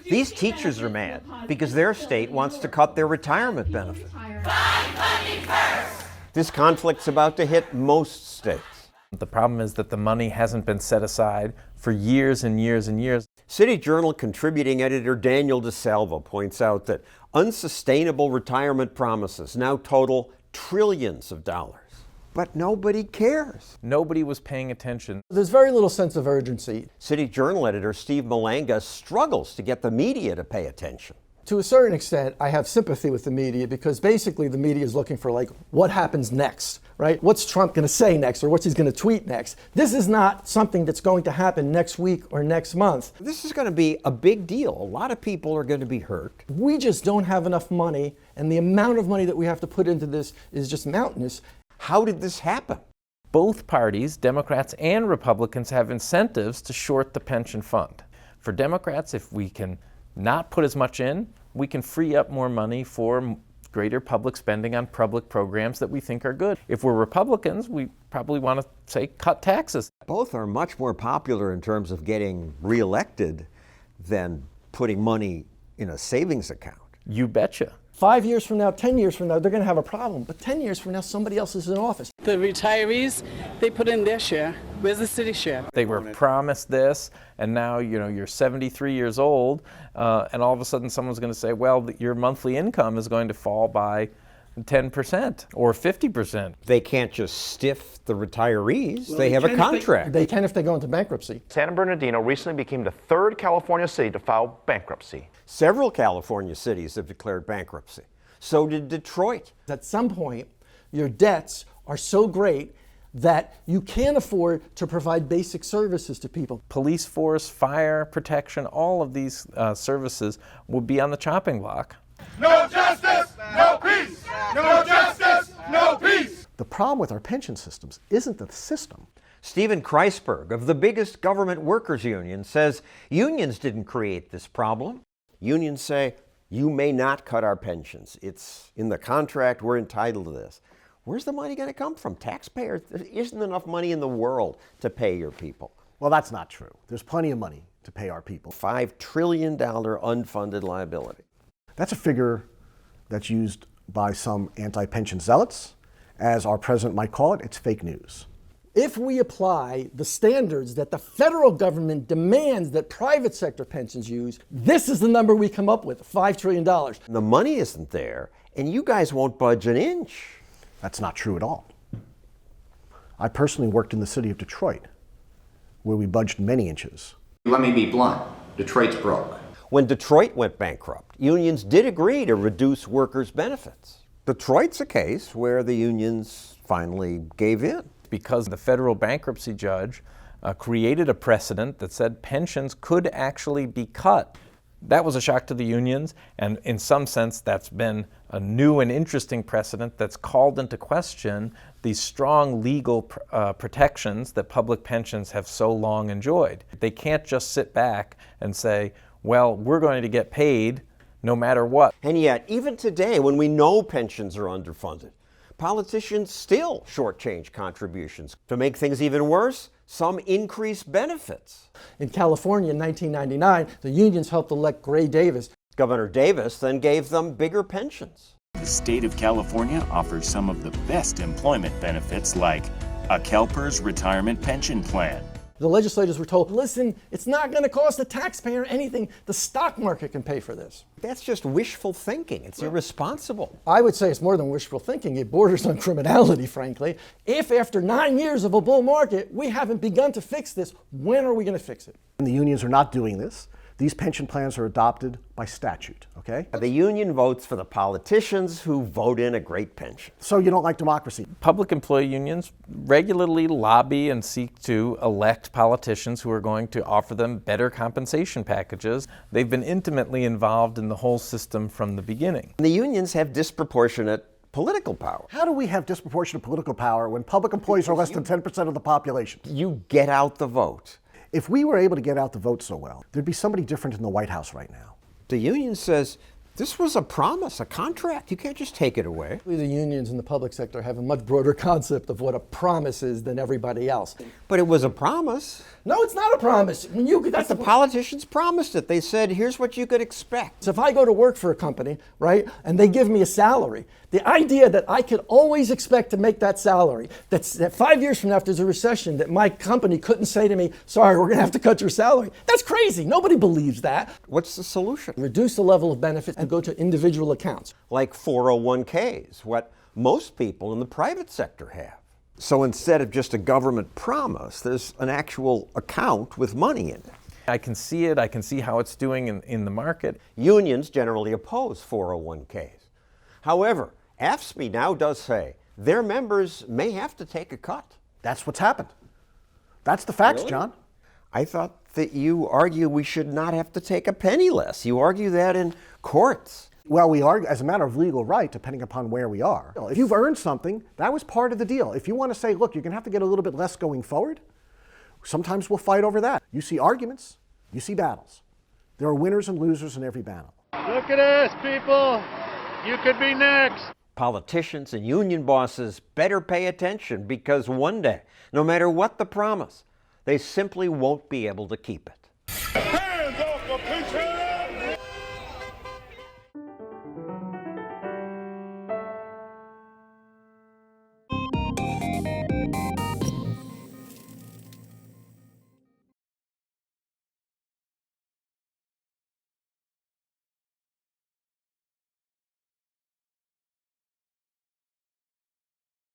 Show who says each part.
Speaker 1: These teachers are mad because their state wants to cut their retirement benefit. This conflict's about to hit most states.
Speaker 2: The problem is that the money hasn't been set aside for years and years and years.
Speaker 1: City Journal contributing editor Daniel DeSalvo points out that unsustainable retirement promises now total trillions of dollars. But nobody cares.
Speaker 2: Nobody was paying attention.
Speaker 3: There's very little sense of urgency.
Speaker 1: City Journal editor Steve Malanga struggles to get the media to pay attention.
Speaker 3: To a certain extent, I have sympathy with the media because basically the media is looking for what happens next, right? What's Trump going to say next or what's he's going to tweet next? This is not something that's going to happen next week or next month.
Speaker 1: This is going to be a big deal. A lot of people are going to be hurt.
Speaker 3: We just don't have enough money, and the amount of money that we have to put into this is just mountainous.
Speaker 1: How did this happen?
Speaker 2: Both parties, Democrats and Republicans, have incentives to short the pension fund. For Democrats, if we can not put as much in, we can free up more money for greater public spending on public programs that we think are good. If we're Republicans, we probably want to say cut taxes.
Speaker 1: Both are much more popular in terms of getting reelected than putting money in a savings account.
Speaker 2: You betcha.
Speaker 3: 5 years from now, 10 years from now, they're going to have a problem. But 10 years from now, somebody else is in office.
Speaker 4: The retirees, they put in their share. Where's the city share?
Speaker 2: They were promised this, and now you're 73 years old, and all of a sudden someone's going to say, well, your monthly income is going to fall by 10% or 50%.
Speaker 1: They can't just stiff the retirees. Well, they have a contract.
Speaker 3: They can if they go into bankruptcy.
Speaker 5: San Bernardino recently became the third California city to file bankruptcy.
Speaker 1: Several California cities have declared bankruptcy. So did Detroit.
Speaker 3: At some point, your debts are so great that you can't afford to provide basic services to people.
Speaker 2: Police force, fire protection, all of these services will be on the chopping block.
Speaker 6: No justice, no peace! No justice, no peace!
Speaker 7: The problem with our pension systems isn't the system.
Speaker 1: Stephen Kreisberg of the biggest government workers union says unions didn't create this problem. Unions say, you may not cut our pensions. It's in the contract, we're entitled to this. Where's the money going to come from? Taxpayers? There isn't enough money in the world to pay your people.
Speaker 7: Well, that's not true. There's plenty of money to pay our people.
Speaker 1: $5 trillion unfunded liability.
Speaker 7: That's a figure that's used by some anti-pension zealots. As our president might call it, it's fake news.
Speaker 3: If we apply the standards that the federal government demands that private sector pensions use, this is the number we come up with, $5 trillion.
Speaker 1: The money isn't there, and you guys won't budge an inch.
Speaker 7: That's not true at all. I personally worked in the city of Detroit, where we budged many inches.
Speaker 8: Let me be blunt. Detroit's broke.
Speaker 1: When Detroit went bankrupt, unions did agree to reduce workers' benefits. Detroit's a case where the unions finally gave in.
Speaker 2: Because the federal bankruptcy judge created a precedent that said pensions could actually be cut. That was a shock to the unions, and in some sense that's been a new and interesting precedent that's called into question these strong legal protections that public pensions have so long enjoyed. They can't just sit back and say, well, we're going to get paid no matter what.
Speaker 1: And yet, even today, when we know pensions are underfunded, politicians still shortchange contributions. To make things even worse, some increase benefits.
Speaker 3: In California in 1999, the unions helped elect Gray Davis.
Speaker 1: Governor Davis then gave them bigger pensions.
Speaker 9: The state of California offers some of the best employment benefits like a CalPERS retirement pension plan.
Speaker 3: The legislators were told, listen, it's not going to cost the taxpayer anything. The stock market can pay for this.
Speaker 1: That's just wishful thinking. It's irresponsible.
Speaker 3: I would say it's more than wishful thinking. It borders on criminality, frankly. If after 9 years of a bull market, we haven't begun to fix this, when are we going to fix it?
Speaker 7: And the unions are not doing this. These pension plans are adopted by statute, okay?
Speaker 1: The union votes for the politicians who vote in a great pension.
Speaker 7: So you don't like democracy?
Speaker 2: Public employee unions regularly lobby and seek to elect politicians who are going to offer them better compensation packages. They've been intimately involved in the whole system from the beginning.
Speaker 1: The unions have disproportionate political power.
Speaker 7: How do we have disproportionate political power when public employees are less than 10% of the population?
Speaker 1: You get out the vote.
Speaker 7: If we were able to get out the vote so well, there'd be somebody different in the White House right now.
Speaker 1: The union says This was a promise, a contract. You can't just take it away.
Speaker 3: The unions in the public sector have a much broader concept of what a promise is than everybody else.
Speaker 1: But it was a promise.
Speaker 3: No, it's not a promise. That's
Speaker 1: The politicians promised it. They said, here's what you could expect.
Speaker 3: So if I go to work for a company, right, and they give me a salary, the idea that I could always expect to make that salary, that 5 years from now, if there's a recession, that my company couldn't say to me, sorry, we're going to have to cut your salary. That's crazy. Nobody believes that.
Speaker 1: What's the solution?
Speaker 3: Reduce the level of benefits and go to individual accounts.
Speaker 1: Like 401ks, what most people in the private sector have. So instead of just a government promise, there's an actual account with money in it.
Speaker 2: I can see it. I can see how it's doing in the market.
Speaker 1: Unions generally oppose 401ks. However, AFSCME now does say their members may have to take a cut.
Speaker 7: That's what's happened. That's the facts,
Speaker 1: Really?
Speaker 7: John.
Speaker 1: I thought that you argue we should not have to take a penny less. You argue that in courts.
Speaker 7: Well, we argue as a matter of legal right, depending upon where we are. If you've earned something, that was part of the deal. If you want to say, look, you're going to have to get a little bit less going forward, sometimes we'll fight over that. You see arguments, you see battles. There are winners and losers in every battle.
Speaker 6: Look at us, people. You could be next.
Speaker 1: Politicians and union bosses better pay attention because one day, no matter what the promise, they simply won't be able to keep it.